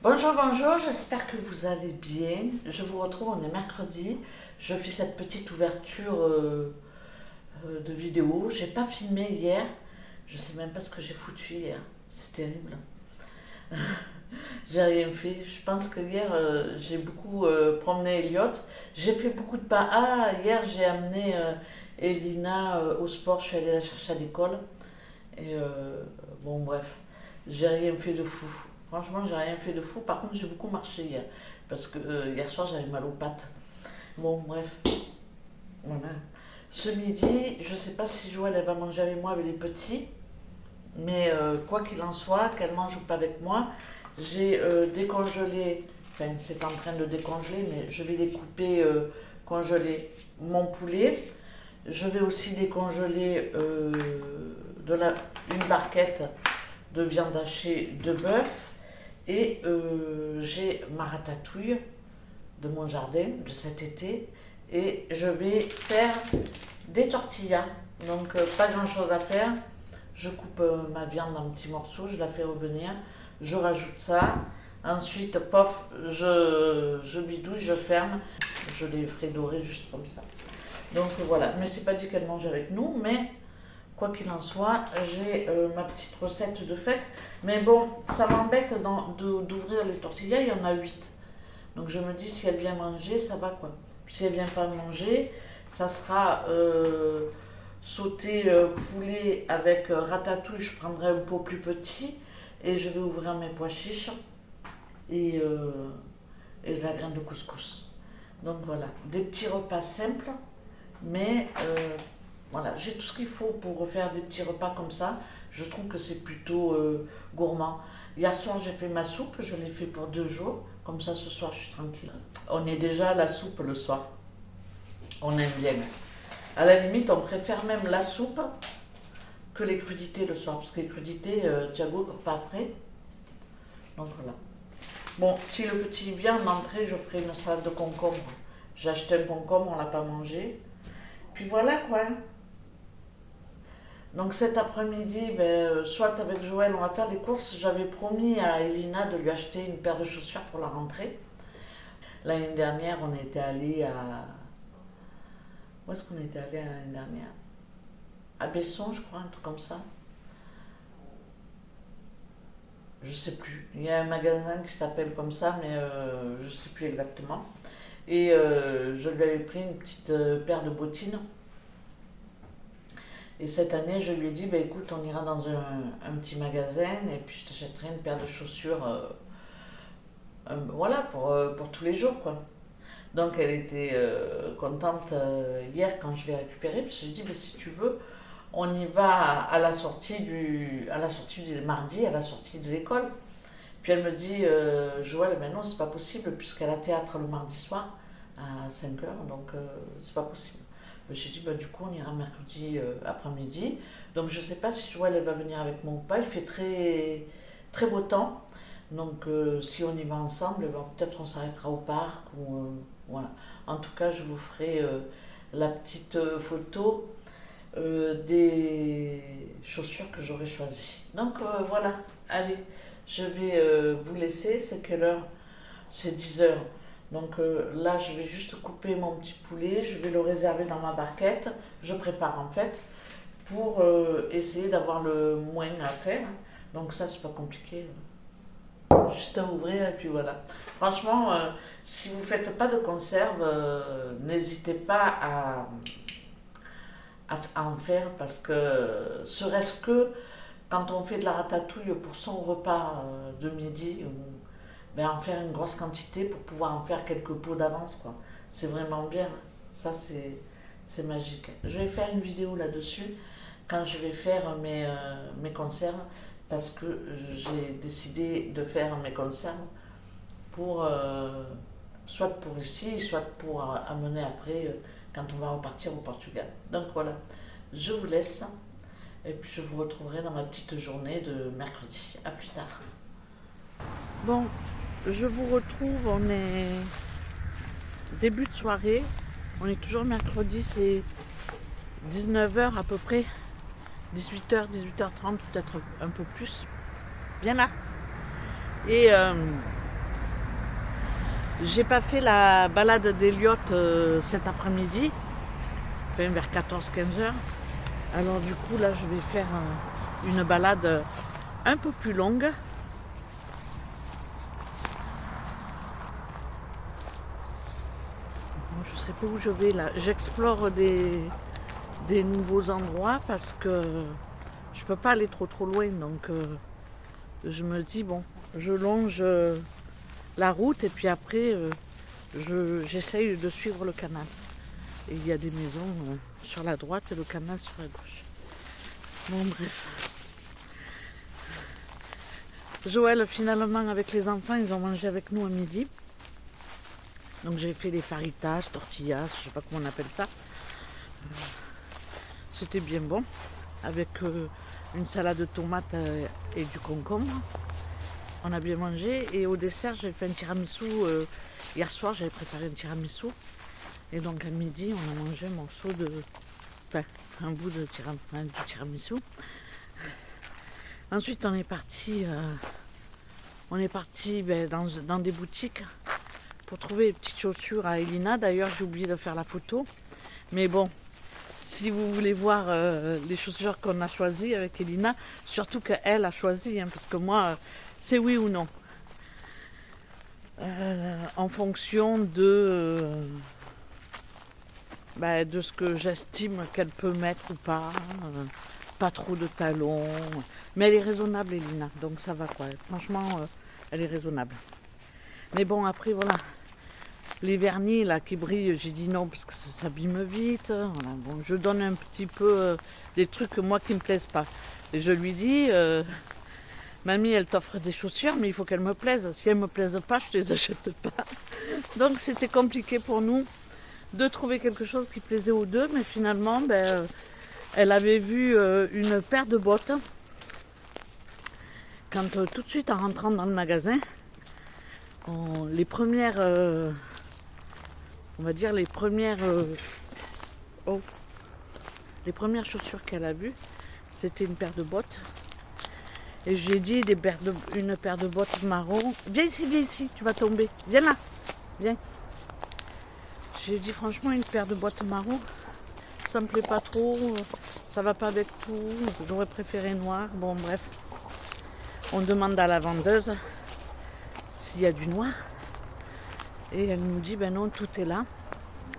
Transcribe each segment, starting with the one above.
Bonjour, bonjour, j'espère que vous allez bien. Je vous retrouve, on est mercredi. Je fais cette petite ouverture de vidéo. J'ai pas filmé hier. Je sais même pas ce que j'ai foutu hier. C'est terrible. J'ai rien fait. Je pense que hier, j'ai beaucoup promené Elliot. J'ai fait beaucoup de pas. Ah, hier, j'ai amené Elina au sport. Je suis allée la chercher à l'école. Et bon, bref, j'ai rien fait de fou. Franchement, j'ai rien fait de fou. Par contre, j'ai beaucoup marché hier. Parce que hier soir, j'avais mal aux pattes. Bon, bref, voilà. Ce midi, je sais pas si Joël elle va manger avec moi, avec les petits. Mais quoi qu'il en soit, qu'elle mange ou pas avec moi, j'ai décongelé. Enfin, c'est en train de décongeler, mais je vais découper, congeler mon poulet. Je vais aussi décongeler une barquette de viande hachée de bœuf. Et j'ai ma ratatouille de mon jardin de cet été. Et je vais faire des tortillas. Donc pas grand chose à faire. Je coupe ma viande en petits morceaux, je la fais revenir. Je rajoute ça. Ensuite, pof, je bidouille, je ferme. Je les ferai dorer juste comme ça. Donc voilà, mais c'est pas dit qu'elle mange avec nous, mais quoi qu'il en soit, j'ai ma petite recette de fête. Mais bon, ça m'embête d'ouvrir les tortillas, il y en a 8. Donc je me dis, si elle vient manger, ça va quoi. Si elle vient pas manger, ça sera sauté poulet avec ratatouille, je prendrai un pot plus petit. Et je vais ouvrir mes pois chiches et, et la graine de couscous. Donc voilà, des petits repas simples, mais voilà, j'ai tout ce qu'il faut pour faire des petits repas comme ça. Je trouve que c'est plutôt gourmand. Hier soir, j'ai fait ma soupe, je l'ai fait pour 2 jours. Comme ça, ce soir, je suis tranquille. On est déjà à la soupe le soir. On aime bien. À la limite, on préfère même la soupe que les crudités le soir. Parce que les crudités, Thiago ne court pas après. Donc voilà. Bon, si le petit vient en entrée, je ferai une salade de concombre. J'ai acheté un concombre, on ne l'a pas mangé. Puis voilà quoi. Donc cet après-midi, soit avec Joël, on va faire les courses. J'avais promis à Elina de lui acheter une paire de chaussures pour la rentrée. L'année dernière, on était allé à... Où est-ce qu'on était allé l'année dernière? À Besson, je crois, un truc comme ça. Je sais plus. Il y a un magasin qui s'appelle comme ça, mais je sais plus exactement. Et je lui avais pris une petite paire de bottines. Et cette année, je lui ai dit, bah, écoute, on ira dans un petit magasin et puis je t'achèterai une paire de chaussures, voilà, pour tous les jours, quoi. Donc elle était contente hier quand je l'ai récupérée, puis je lui ai dit, bah, si tu veux, on y va à la sortie du mardi, à la sortie de l'école. Puis elle me dit, Joël, mais non, c'est pas possible, puisqu'elle a théâtre le mardi soir à 5 h, donc c'est pas possible. J'ai dit, bah, du coup, on ira mercredi après-midi. Donc, je ne sais pas si Joël elle va venir avec moi ou pas. Il fait très, très beau temps. Donc, si on y va ensemble, ben, peut-être on s'arrêtera au parc. Ou, voilà. En tout cas, je vous ferai la petite photo des chaussures que j'aurais choisies. Donc, voilà. Allez, je vais vous laisser. C'est quelle heure? C'est 10 h. Donc là, je vais juste couper mon petit poulet, je vais le réserver dans ma barquette. Je prépare en fait pour essayer d'avoir le moins à faire. Donc ça, c'est pas compliqué. Juste à ouvrir et puis voilà. Franchement, si vous faites pas de conserve, n'hésitez pas à en faire parce que serait-ce que quand on fait de la ratatouille pour son repas de midi, ben, en faire une grosse quantité pour pouvoir en faire quelques pots d'avance, quoi. C'est vraiment bien. Ça, c'est magique. Je vais faire une vidéo là-dessus quand je vais faire mes conserves parce que j'ai décidé de faire mes conserves pour soit pour ici, soit pour amener après quand on va repartir au Portugal. Donc voilà, je vous laisse et puis je vous retrouverai dans ma petite journée de mercredi. À plus tard. Bon, je vous retrouve, on est début de soirée, on est toujours mercredi, c'est 19 h à peu près, 18 h, 18 h 30, peut-être un peu plus, bien là. Et J'ai pas fait la balade d'Eliott cet après-midi, enfin, vers 14-15 heures. Alors du coup là je vais faire une balade un peu plus longue. Je sais pas où je vais là. J'explore des nouveaux endroits parce que je peux pas aller trop loin. Donc je me dis bon, je longe la route et puis après j'essaye de suivre le canal. Et il y a des maisons sur la droite et le canal sur la gauche. Bon bref. Joël finalement avec les enfants ils ont mangé avec nous à midi. Donc j'ai fait les faritas, tortillas, je sais pas comment on appelle ça. C'était bien bon. Avec une salade de tomates et du concombre. On a bien mangé. Et au dessert j'ai fait un tiramisu. Hier soir j'avais préparé un tiramisu. Et donc à midi on a mangé un morceau de... Enfin un bout de du tiramisu. Ensuite on est parti dans des boutiques pour trouver des petites chaussures à Elina. D'ailleurs j'ai oublié de faire la photo. Mais bon, si vous voulez voir les chaussures qu'on a choisies avec Elina, surtout qu'elle a choisi, hein, parce que moi c'est oui ou non. En fonction de ce que j'estime qu'elle peut mettre ou pas. Pas trop de talons. Mais elle est raisonnable Elina, donc ça va quoi. Franchement, elle est raisonnable. Mais bon après voilà. Les vernis là qui brillent, j'ai dit non parce que ça s'abîme vite. Voilà, bon, je donne un petit peu des trucs moi qui me plaisent pas. Et je lui dis, mamie elle t'offre des chaussures mais il faut qu'elles me plaisent. Si elles me plaisent pas, je les achète pas. Donc c'était compliqué pour nous de trouver quelque chose qui plaisait aux deux. Mais finalement, elle avait vu une paire de bottes. Quand tout de suite en rentrant dans le magasin, les premières... on va dire les premières chaussures qu'elle a vues, c'était une paire de bottes. Et je lui ai dit une paire de bottes marron. Viens ici, tu vas tomber. Viens là, viens. J'ai dit franchement une paire de bottes marron, ça me plaît pas trop, ça va pas avec tout. J'aurais préféré noir. Bon bref, on demande à la vendeuse s'il y a du noir. Et elle nous dit, ben non, tout est là.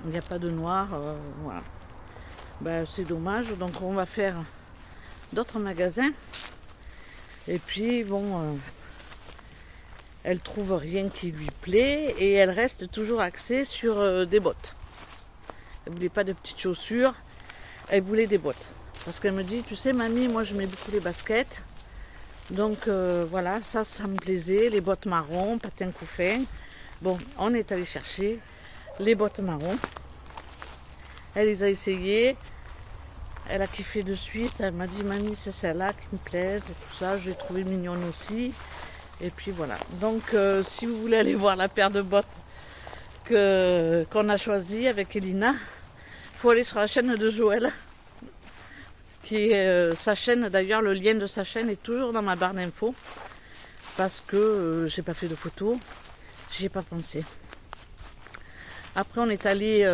Il n'y a pas de noir. Voilà. C'est dommage. Donc on va faire d'autres magasins. Et puis, bon, elle trouve rien qui lui plaît. Et elle reste toujours axée sur des bottes. Elle voulait pas de petites chaussures. Elle voulait des bottes. Parce qu'elle me dit, tu sais, mamie, moi je mets beaucoup les baskets. Donc voilà, ça me plaisait. Les bottes marron, patins couffins. Bon, on est allé chercher les bottes marron. Elle les a essayées. Elle a kiffé de suite. Elle m'a dit, mamie, c'est celle-là qui me plaise et tout ça. Je l'ai trouvée mignonne aussi. Et puis voilà. Donc, si vous voulez aller voir la paire de bottes qu'on a choisie avec Elina, il faut aller sur la chaîne de Joël. Qui est sa chaîne. D'ailleurs, le lien de sa chaîne est toujours dans ma barre d'infos. Parce que j'ai pas fait de photos. J'y ai pas pensé. Après on est allé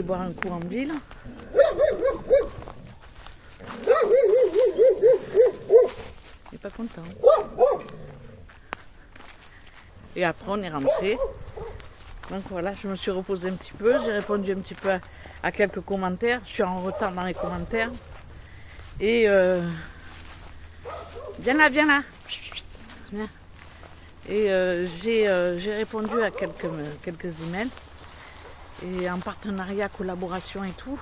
boire un coup en ville. Il est pas content. Et après on est rentré. Donc voilà, je me suis reposée un petit peu. J'ai répondu un petit peu à quelques commentaires. Je suis en retard dans les commentaires. Et viens là. Viens. Et j'ai répondu à quelques emails. Et en partenariat, collaboration et tout,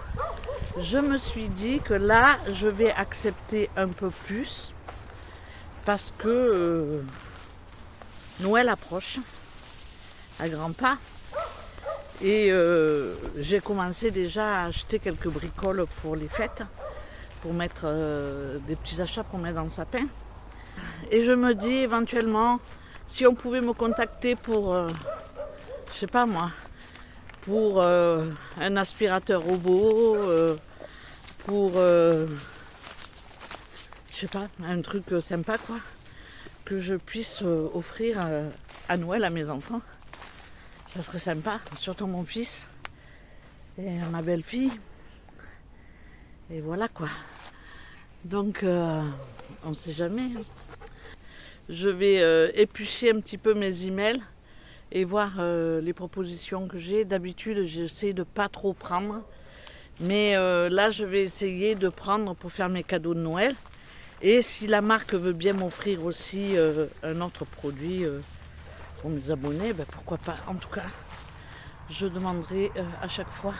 je me suis dit que là, je vais accepter un peu plus. Parce que Noël approche à grands pas. Et j'ai commencé déjà à acheter quelques bricoles pour les fêtes. Pour mettre des petits achats pour mettre dans le sapin. Et je me dis éventuellement... Si on pouvait me contacter pour, je sais pas moi, pour un aspirateur robot, pour, je sais pas, un truc sympa quoi, que je puisse offrir à Noël à mes enfants. Ça serait sympa, surtout mon fils et ma belle-fille. Et voilà quoi. Donc, on ne sait jamais. Je vais éplucher un petit peu mes emails et voir les propositions que j'ai. D'habitude, j'essaie de pas trop prendre. Mais là, je vais essayer de prendre pour faire mes cadeaux de Noël. Et si la marque veut bien m'offrir aussi un autre produit pour mes abonnés, ben pourquoi pas. En tout cas, je demanderai à chaque fois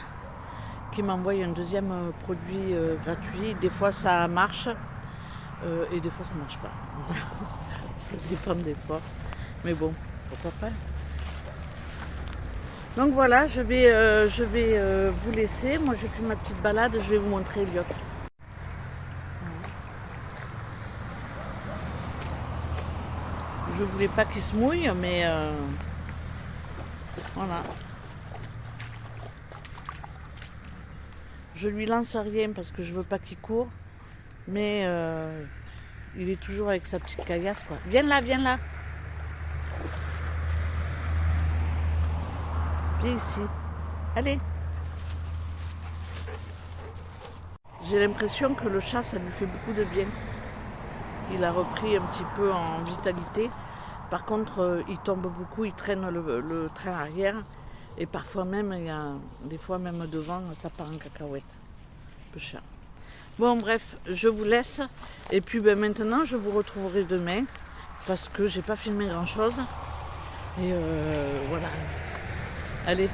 qu'ils m'envoient un deuxième produit gratuit. Des fois, ça marche et des fois, ça marche pas. Ça dépend des fois. Mais bon, pourquoi pas. Donc voilà, je vais vous laisser. Moi, je fais ma petite balade. Je vais vous montrer Elliot. Je voulais pas qu'il se mouille, mais voilà. Je lui lance rien parce que je veux pas qu'il court, mais il est toujours avec sa petite caillasse, quoi. Viens là, viens là. Viens ici. Allez. J'ai l'impression que le chat, ça lui fait beaucoup de bien. Il a repris un petit peu en vitalité. Par contre, il tombe beaucoup, il traîne le train arrière. Et parfois même, il y a des fois même devant, ça part en cacahuète. Un peu cher. Bon, bref, je vous laisse. Et puis maintenant, je vous retrouverai demain. Parce que j'ai pas filmé grand chose. Et voilà. Allez,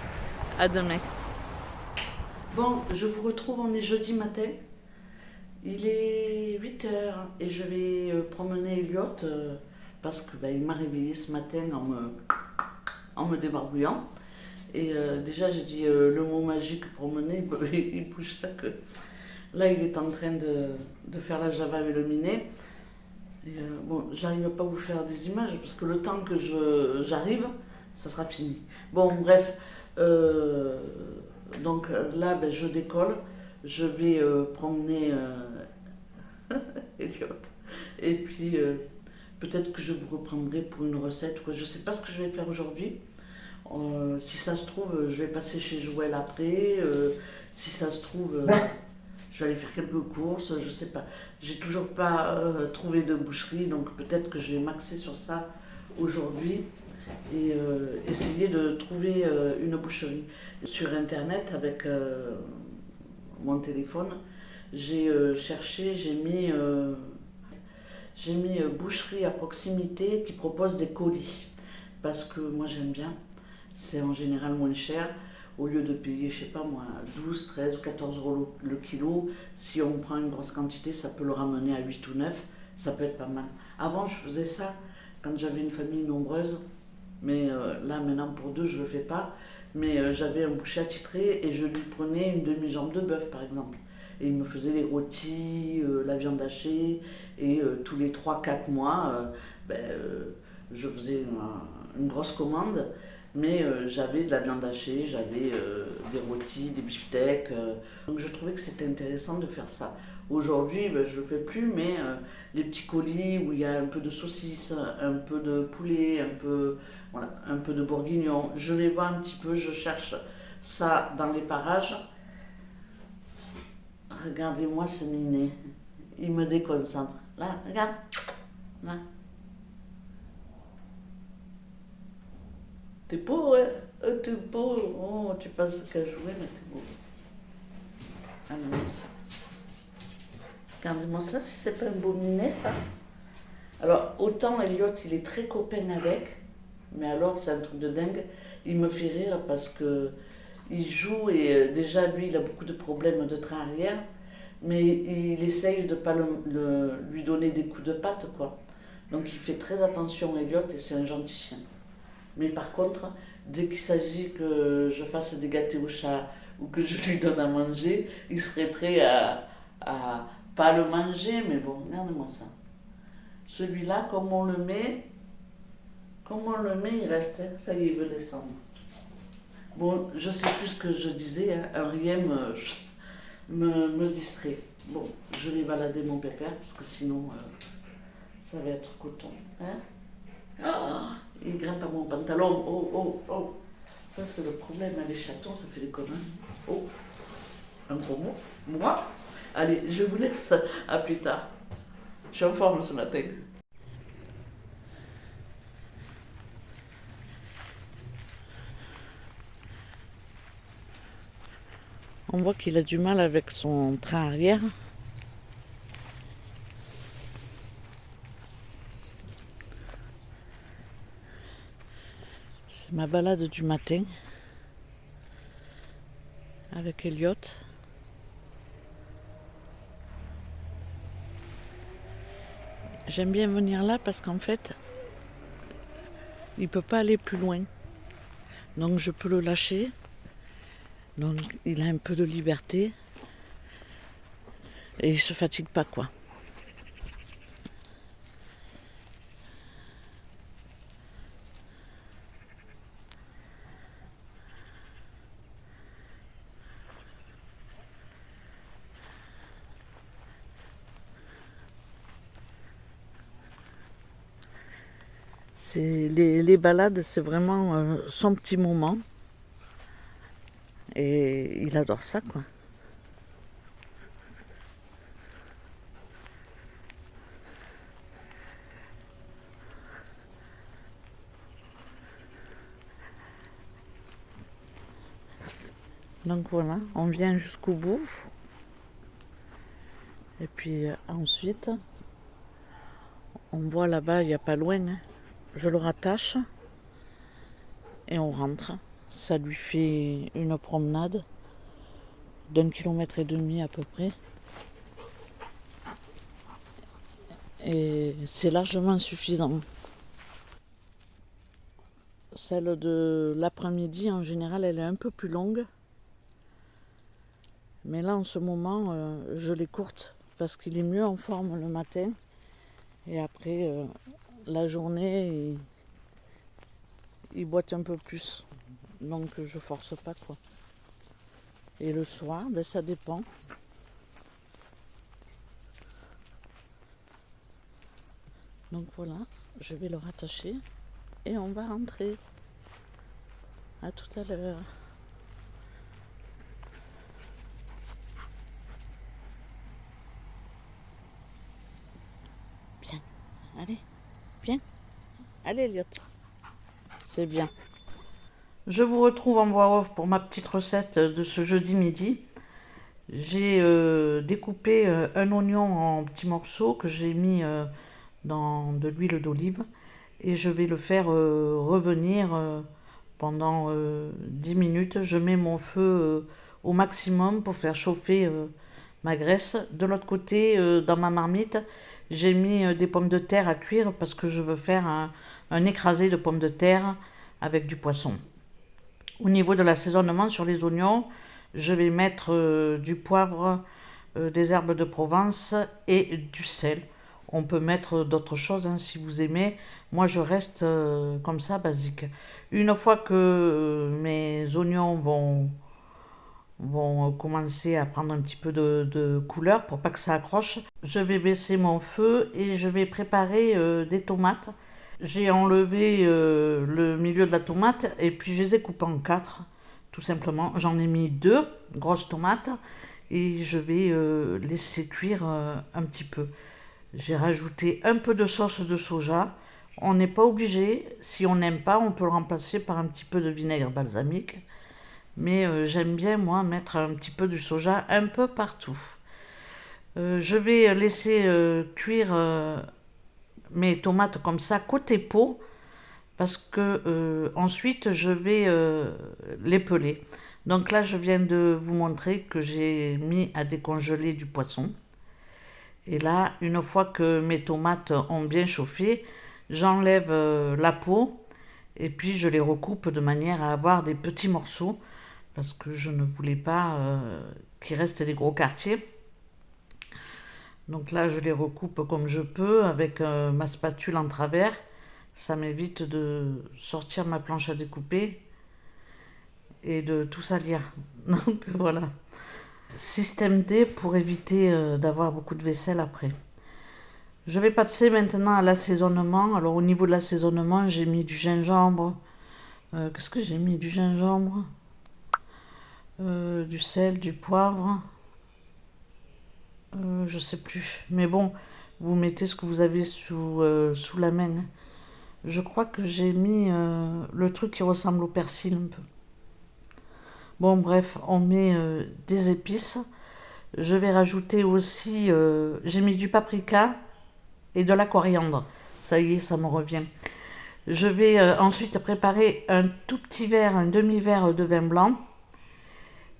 à demain. Bon, je vous retrouve, on est jeudi matin. Il est 8h et je vais promener Elliot parce que il m'a réveillé ce matin en me débarbouillant. Et déjà, j'ai dit le mot magique promener, il bouge ça que. Là, il est en train de faire la Java avec le minet. Et, bon, j'arrive pas à vous faire des images parce que le temps que j'arrive, ça sera fini. Bon, bref. Donc là, je décolle. Je vais promener Elliot. Et puis, peut-être que je vous reprendrai pour une recette. Je ne sais pas ce que je vais faire aujourd'hui. Si ça se trouve, je vais passer chez Joël après. Si ça se trouve, je vais aller faire quelques courses. Je ne sais pas. J'ai toujours pas trouvé de boucherie. Donc peut-être que je vais m'axer sur ça aujourd'hui. Et essayer de trouver une boucherie. Sur internet avec mon téléphone, j'ai cherché, j'ai mis boucherie à proximité qui propose des colis. Parce que moi j'aime bien, c'est en général moins cher. Au lieu de payer, je sais pas moi, 12, 13 ou 14 euros le kilo, si on prend une grosse quantité, ça peut le ramener à 8 ou 9, ça peut être pas mal. Avant je faisais ça quand j'avais une famille nombreuse. Mais là, maintenant, pour deux, je ne le fais pas. Mais j'avais un boucher attitré et je lui prenais une demi-jambe de bœuf, par exemple. Et il me faisait les rôtis, la viande hachée. Et tous les 3-4 mois, je faisais une grosse commande. Mais j'avais de la viande hachée, j'avais des rôtis, des beefsteaks. Donc je trouvais que c'était intéressant de faire ça. Aujourd'hui, je ne le fais plus, mais les petits colis où il y a un peu de saucisse, un peu de poulet, un peu de bourguignon. Je vais voir un petit peu, je cherche ça dans les parages. Regardez-moi ce minet, il me déconcentre. Là, regarde, là. T'es beau, hein? T'es beau. Oh, tu penses qu'à jouer, mais t'es beau. Regardez-moi ça. Regardez-moi ça, si c'est pas un beau minet, ça. Alors, autant Elliot, il est très copain avec, mais alors, c'est un truc de dingue. Il me fait rire parce que il joue et déjà, lui, il a beaucoup de problèmes de train arrière, mais il essaye de ne pas lui donner des coups de patte, quoi. Donc, il fait très attention, Elliot, et c'est un gentil chien. Mais par contre, dès qu'il s'agit que je fasse des gâteaux au chat ou que je lui donne à manger, il serait prêt à pas le manger, mais bon, regardez-moi ça. Celui-là, comme on le met, il reste, hein. Ça y est, il veut descendre. Bon, je sais plus ce que je disais, hein. Un rien me distrait. Bon, je vais balader mon pépère, parce que sinon, ça va être coton. Hein? Oh, il grimpe à mon pantalon. oh, oh, oh, oh. Ça, c'est le problème, hein, les chatons, ça fait des conneries. Oh, un gros mot. Moi? Allez, je vous laisse, à plus tard. Je suis en forme ce matin. On voit qu'il a du mal avec son train arrière. C'est ma balade du matin avec Elliot. J'aime bien venir là parce qu'en fait, il ne peut pas aller plus loin. Donc je peux le lâcher. Donc il a un peu de liberté. Et il ne se fatigue pas, quoi. Les balades, c'est vraiment son petit moment. Et il adore ça, quoi. Donc voilà, on vient jusqu'au bout. Et puis ensuite, on voit là-bas, il n'y a pas loin, hein. Je le rattache et on rentre. Ça lui fait une promenade d'1,5 km à peu près. Et c'est largement suffisant. Celle de l'après-midi, en général, elle est un peu plus longue. Mais là, en ce moment, je l'ai courte parce qu'il est mieux en forme le matin. Et après, la journée, il boite un peu plus. Donc, je force pas, quoi. Et le soir, ben, ça dépend. Donc voilà, je vais le rattacher et on va rentrer. À tout à l'heure. Bien, allez, bien. Allez, Elliot. C'est bien. Je vous retrouve en voix off pour ma petite recette de ce jeudi midi. J'ai découpé un oignon en petits morceaux que j'ai mis dans de l'huile d'olive et je vais le faire revenir pendant 10 minutes. Je mets mon feu au maximum pour faire chauffer ma graisse. De l'autre côté, dans ma marmite, j'ai mis des pommes de terre à cuire parce que je veux faire un écrasé de pommes de terre avec du poisson. Au niveau de l'assaisonnement sur les oignons, je vais mettre du poivre, des herbes de Provence et du sel. On peut mettre d'autres choses hein, si vous aimez. Moi, je reste comme ça, basique. Une fois que mes oignons vont commencer à prendre un petit peu de couleur pour pas que ça accroche, je vais baisser mon feu et je vais préparer des tomates. J'ai enlevé le milieu de la tomate et puis je les ai coupées en 4, tout simplement. J'en ai mis 2 grosses tomates et je vais laisser cuire un petit peu. J'ai rajouté un peu de sauce de soja. On n'est pas obligé. Si on n'aime pas, on peut le remplacer par un petit peu de vinaigre balsamique. Mais j'aime bien, moi, mettre un petit peu du soja un peu partout. Je vais laisser cuire mes tomates comme ça, côté peau, parce que ensuite, je vais les peler. Donc là, je viens de vous montrer que j'ai mis à décongeler du poisson. Et là, une fois que mes tomates ont bien chauffé, j'enlève la peau et puis je les recoupe de manière à avoir des petits morceaux parce que je ne voulais pas qu'il reste des gros quartiers. Donc là, je les recoupe comme je peux avec ma spatule en travers. Ça m'évite de sortir ma planche à découper et de tout salir. Donc voilà. Système D pour éviter d'avoir beaucoup de vaisselle après. Je vais passer maintenant à l'assaisonnement. Alors au niveau de l'assaisonnement, j'ai mis du gingembre, Qu'est-ce que j'ai mis? Du gingembre, du sel, du poivre, je sais plus. Mais bon, vous mettez ce que vous avez sous la main, hein. Je crois que j'ai mis le truc qui ressemble au persil un peu. Bon, bref, on met des épices. Je vais rajouter aussi, j'ai mis du paprika et de la coriandre. Ça y est, ça me revient. Je vais ensuite préparer un tout petit verre, un demi-verre de vin blanc.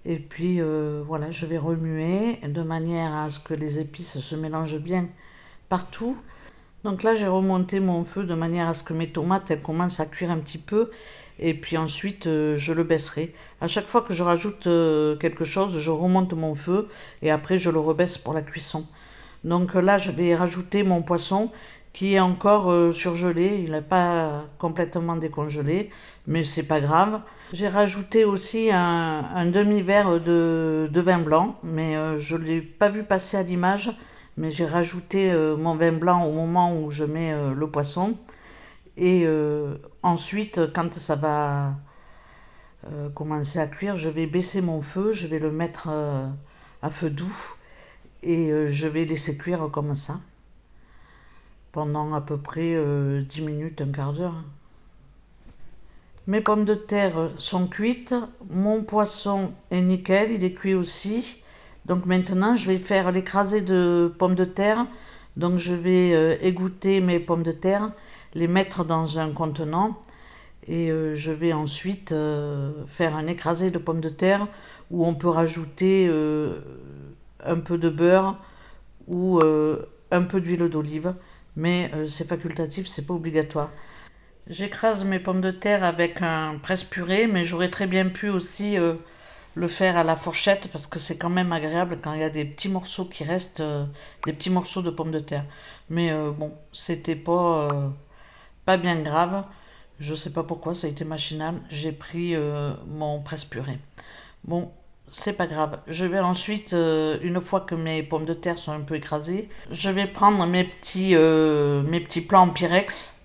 Et puis voilà, je vais remuer de manière à ce que les épices se mélangent bien partout. Donc là, j'ai remonté mon feu de manière à ce que mes tomates elles commencent à cuire un petit peu. Et puis ensuite, je le baisserai. À chaque fois que je rajoute quelque chose, je remonte mon feu et après, je le rebaisse pour la cuisson. Donc là, je vais rajouter mon poisson qui est encore surgelé. Il n'est pas complètement décongelé, mais c'est pas grave. J'ai rajouté aussi un demi-verre de vin blanc, mais je ne l'ai pas vu passer à l'image. Mais j'ai rajouté mon vin blanc au moment où je mets le poisson. Et ensuite, quand ça va commencer à cuire, je vais baisser mon feu, je vais le mettre à feu doux et je vais laisser cuire comme ça pendant à peu près 10 minutes, un quart d'heure. Mes pommes de terre sont cuites, mon poisson est nickel, il est cuit aussi. Donc maintenant, je vais faire l'écrasé de pommes de terre. Donc je vais égoutter mes pommes de terre, les mettre dans un contenant et je vais ensuite faire un écrasé de pommes de terre où on peut rajouter un peu de beurre ou un peu d'huile d'olive, mais c'est facultatif, c'est pas obligatoire. J'écrase mes pommes de terre avec un presse-purée, mais j'aurais très bien pu aussi le faire à la fourchette parce que c'est quand même agréable quand il y a des petits morceaux qui restent, des petits morceaux de pommes de terre. Mais bon, c'était pas bien grave. Je sais pas pourquoi, ça a été machinal. J'ai pris mon presse-purée. Bon, c'est pas grave. Je vais ensuite, une fois que mes pommes de terre sont un peu écrasées, je vais prendre mes petits plats en Pyrex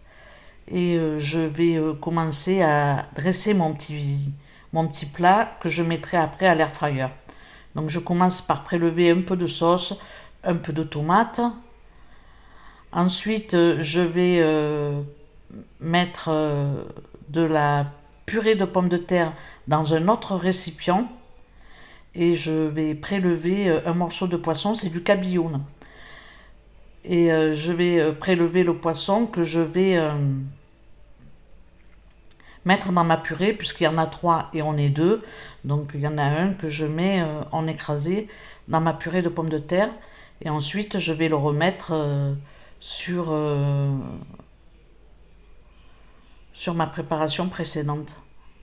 et je vais commencer à dresser mon petit plat que je mettrai après à l'air fryer. Donc je commence par prélever un peu de sauce, un peu de tomate. Ensuite, je vais mettre de la purée de pommes de terre dans un autre récipient et je vais prélever un morceau de poisson, c'est du cabillaud. Et je vais prélever le poisson que je vais mettre dans ma purée, puisqu'il y en a 3 et on est 2. Donc il y en a un que je mets en écrasé dans ma purée de pommes de terre. Et ensuite, je vais le remettre sur ma préparation précédente.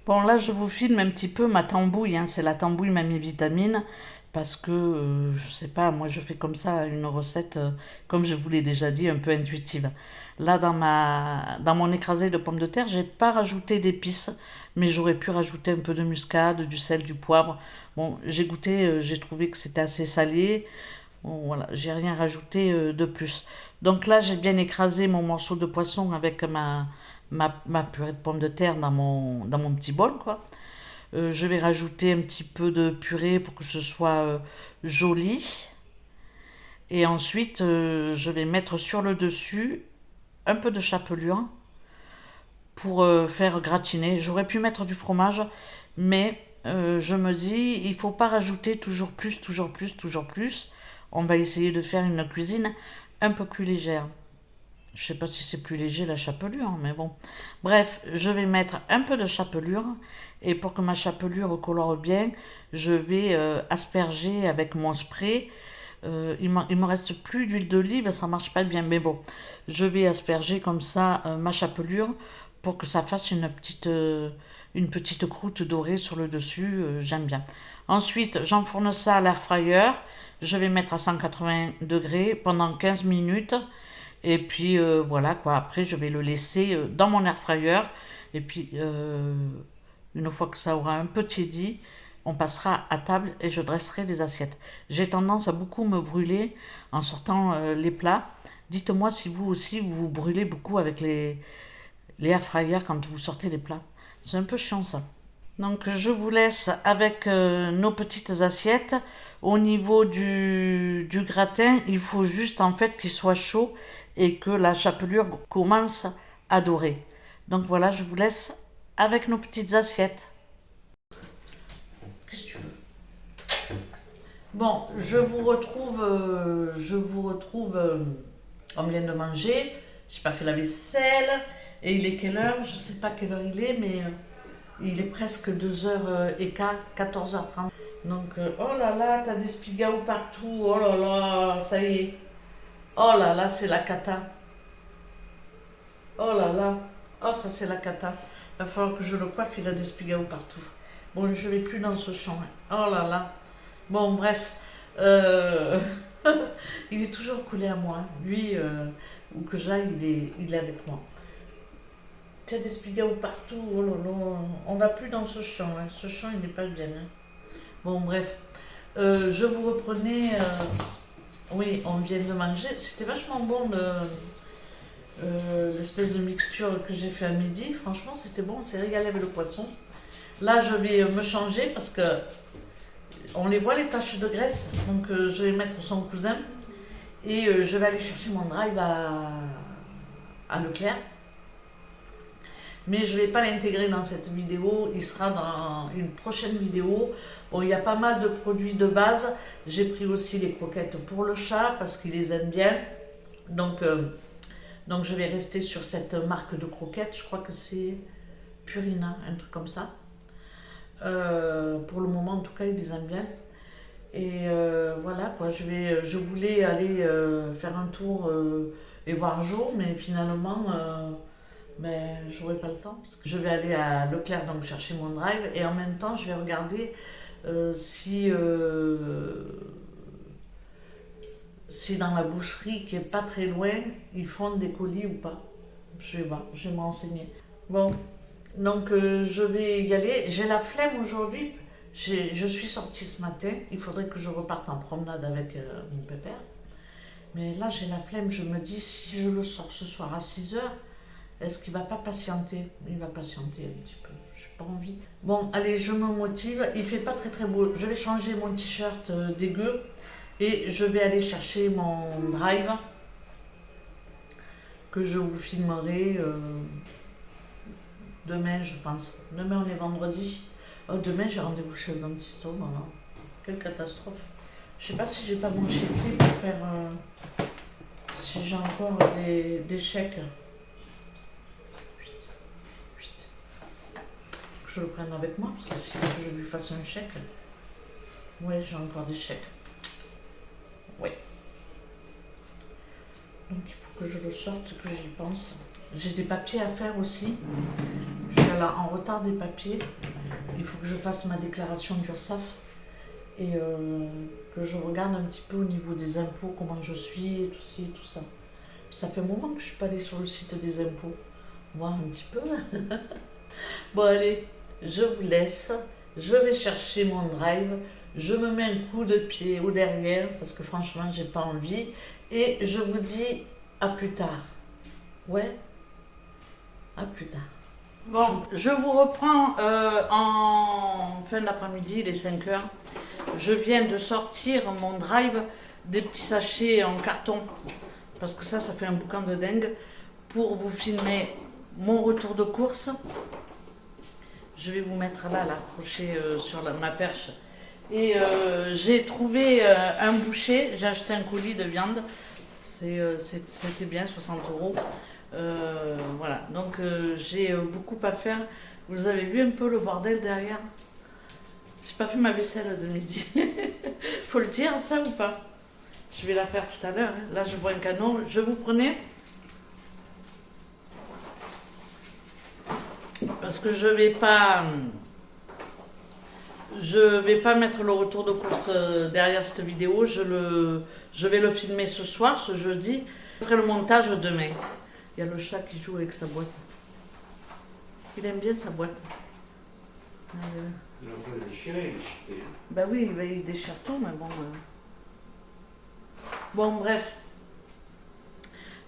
Bon, là, je vous filme un petit peu ma tambouille, hein. C'est la tambouille mamie vitamine, parce que, je sais pas, moi, je fais comme ça une recette, comme je vous l'ai déjà dit, un peu intuitive. Là, dans mon écrasé de pommes de terre, j'ai pas rajouté d'épices, mais j'aurais pu rajouter un peu de muscade, du sel, du poivre. Bon, j'ai goûté, j'ai trouvé que c'était assez salé. Bon, voilà, j'ai rien rajouté de plus. Donc là, j'ai bien écrasé mon morceau de poisson avec ma purée de pommes de terre dans mon petit bol, quoi. Je vais rajouter un petit peu de purée pour que ce soit joli. Et ensuite, je vais mettre sur le dessus un peu de chapelure pour faire gratiner. J'aurais pu mettre du fromage, mais je me dis, il faut pas rajouter toujours plus, toujours plus, toujours plus. On va essayer de faire une cuisine un peu plus légère. Je sais pas si c'est plus léger la chapelure, mais bon. Bref, je vais mettre un peu de chapelure. Et pour que ma chapelure colore bien, je vais asperger avec mon spray. Il me reste plus d'huile d'olive, ça marche pas bien. Mais bon, je vais asperger comme ça ma chapelure pour que ça fasse une petite croûte dorée sur le dessus. J'aime bien. Ensuite, j'enfourne ça à l'air fryer. Je vais mettre à 180 degrés pendant 15 minutes. Et puis voilà quoi, après je vais le laisser dans mon air fryer. Et puis une fois que ça aura un peu tiédi, on passera à table et je dresserai les assiettes. J'ai tendance à beaucoup me brûler en sortant les plats. Dites-moi si vous aussi vous vous brûlez beaucoup avec les air fryers quand vous sortez les plats. C'est un peu chiant ça. Donc je vous laisse avec nos petites assiettes. Au niveau du gratin, il faut juste en fait qu'il soit chaud et que la chapelure commence à dorer. Donc voilà, je vous laisse avec nos petites assiettes. Qu'est-ce que tu veux? Bon, on vient de manger, j'ai pas fait la vaisselle, et il est quelle heure? Je sais pas quelle heure il est, mais il est presque 2h15, 14h30. Donc, oh là là, t'as des spigaos partout, oh là là, ça y est. Oh là là, c'est la cata. Oh là là, oh ça c'est la cata. Il va falloir que je le coiffe, il a des spigaos partout. Bon, je vais plus dans ce champ. Oh là là. Bon, bref. Euh, il est toujours collé à moi. Lui, où que j'aille, il est avec moi. Tu as des spigaos partout. Oh là là. On va plus dans ce champ. Hein. Ce champ, il n'est pas bien. Hein. Bon, bref. Je vous reprenais. Oui, on vient de manger. C'était vachement bon l'espèce de mixture que j'ai fait à midi. Franchement, c'était bon. On s'est régalé avec le poisson. Là, je vais me changer parce que on les voit les taches de graisse. Donc, je vais mettre son cousin et je vais aller chercher mon drive à Leclerc. Mais je ne vais pas l'intégrer dans cette vidéo, il sera dans une prochaine vidéo. Bon, il y a pas mal de produits de base. J'ai pris aussi les croquettes pour le chat parce qu'il les aime bien. Donc je vais rester sur cette marque de croquettes. Je crois que c'est Purina, un truc comme ça. Pour le moment, en tout cas, il les aime bien. Et voilà quoi, je voulais aller faire un tour et voir Jo, mais finalement... mais j'aurai pas le temps parce que je vais aller à Leclerc donc chercher mon drive et en même temps je vais regarder si dans la boucherie qui est pas très loin ils font des colis ou pas. Je vais voir, je vais me renseigner. Bon, donc je vais y aller. J'ai la flemme aujourd'hui. Je suis sortie ce matin. Il faudrait que je reparte en promenade avec mon pépère. Mais là j'ai la flemme. Je me dis si je le sors ce soir à 6h. Est-ce qu'il va pas patienter? Il va patienter un petit peu. Je n'ai pas envie. Bon, allez, je me motive. Il fait pas très très beau. Je vais changer mon t-shirt dégueu et je vais aller chercher mon drive que je vous filmerai demain, je pense. Demain, on est vendredi. Oh, demain, j'ai rendez-vous chez le dentiste. Oh, voilà. Quelle catastrophe. Je sais pas si j'ai pas mon chéquier pour faire... si j'ai encore des chèques. Je le prenne avec moi parce que s'il faut que je lui fasse un chèque. Ouais, j'ai encore des chèques. Ouais. Donc il faut que je le sorte, que j'y pense. J'ai des papiers à faire aussi. Je suis là en retard des papiers. Il faut que je fasse ma déclaration d'URSSAF et que je regarde un petit peu au niveau des impôts, comment je suis et tout ci et tout ça. Ça fait un moment que je suis pas allée sur le site des impôts. Voir un petit peu. Bon allez. Je vous laisse, je vais chercher mon drive, je me mets un coup de pied au derrière parce que franchement j'ai pas envie et je vous dis à plus tard. Ouais, à plus tard. Bon, je vous reprends en fin d'après-midi, il est 5h. Je viens de sortir mon drive des petits sachets en carton parce que ça fait un boucan de dingue pour vous filmer mon retour de course. Je vais vous mettre là, accroché sur ma perche. Et j'ai trouvé un boucher, j'ai acheté un colis de viande. C'était bien, 60 €. Voilà, donc j'ai beaucoup à faire. Vous avez vu un peu le bordel derrière? J'ai pas fait ma vaisselle de midi. Faut le dire ça ou pas? Je vais la faire tout à l'heure. Hein. Là, je bois un canot. Je vous prenais? Parce que je vais pas mettre le retour de course derrière cette vidéo. Je vais le filmer ce soir, ce jeudi. Je ferai le montage demain. Il y a le chat qui joue avec sa boîte. Il aime bien sa boîte. Il est en train de déchirer, il est Bah oui, il déchire tout, mais bon. Bon, bref.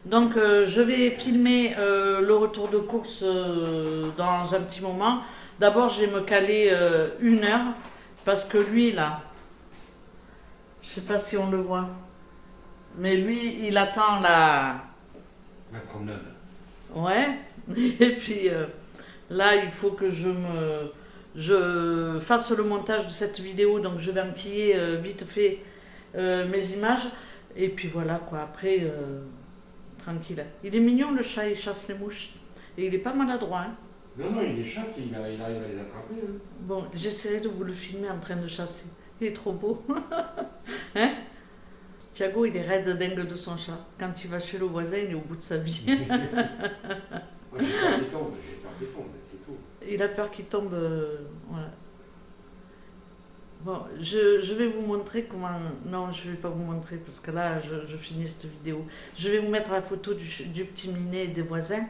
Donc je vais filmer le retour de course dans un petit moment. D'abord je vais me caler 1 heure parce que lui là, je sais pas si on le voit, mais lui il attend la... La promenade. Ouais, et puis là il faut que je fasse le montage de cette vidéo, donc je vais enquiller vite fait mes images, et puis voilà quoi, après... tranquille. Il est mignon le chat, il chasse les mouches. Et il est pas maladroit. Hein. Non, il les chasse et il arrive à les attraper. Hein. Bon, j'essaierai de vous le filmer en train de chasser. Il est trop beau. Hein? Thiago, il est raide dingue de son chat. Quand il va chez le voisin, il est au bout de sa vie. Moi, j'ai peur qu'il tombe, c'est tout. Il a peur qu'il tombe. Voilà. Bon, je vais vous montrer comment... Non, je vais pas vous montrer parce que là, je finis cette vidéo. Je vais vous mettre la photo du petit minet des voisins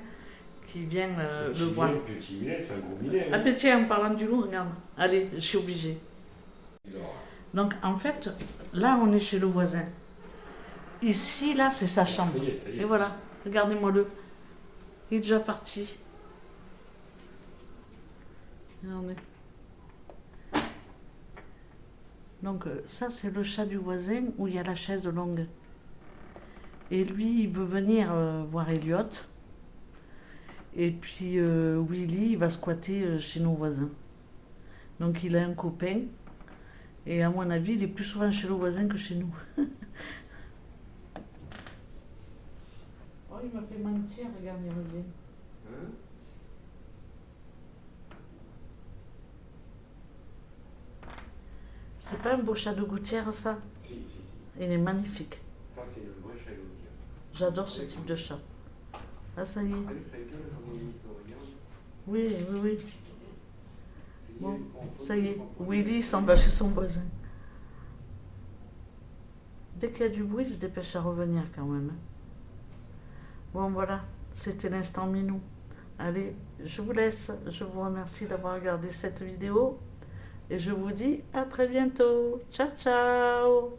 qui vient le voir. Petit minet, c'est un gros minet. Ah ben tiens, en parlant du loup, regarde. Allez, je suis obligée. Alors, Donc, en fait, là, on est chez le voisin. Ici, là, c'est sa chambre. ça y est. Et voilà, regardez-moi-le. Il est déjà parti. Regardez. Donc ça c'est le chat du voisin où il y a la chaise longue. Et lui il veut venir voir Elliot. Et puis Willy il va squatter chez nos voisins. Donc il a un copain. Et à mon avis il est plus souvent chez le voisin que chez nous. Oh il m'a fait mentir, regarde il revient. Hein? C'est pas un beau chat de gouttière ça? Si. Il est magnifique. Ça, c'est le vrai chat gaultier. J'adore ce type de chat. Ah ça y est. Ça gueule comme on dit, regarde. Oui. C'est Bon, il ça y est. Willy s'en va chez son voisin. Dès qu'il y a du bruit, il se dépêche à revenir quand même. Hein. Bon voilà, c'était l'instant minou. Allez, je vous laisse. Je vous remercie d'avoir regardé cette vidéo. Et je vous dis à très bientôt. Ciao, ciao!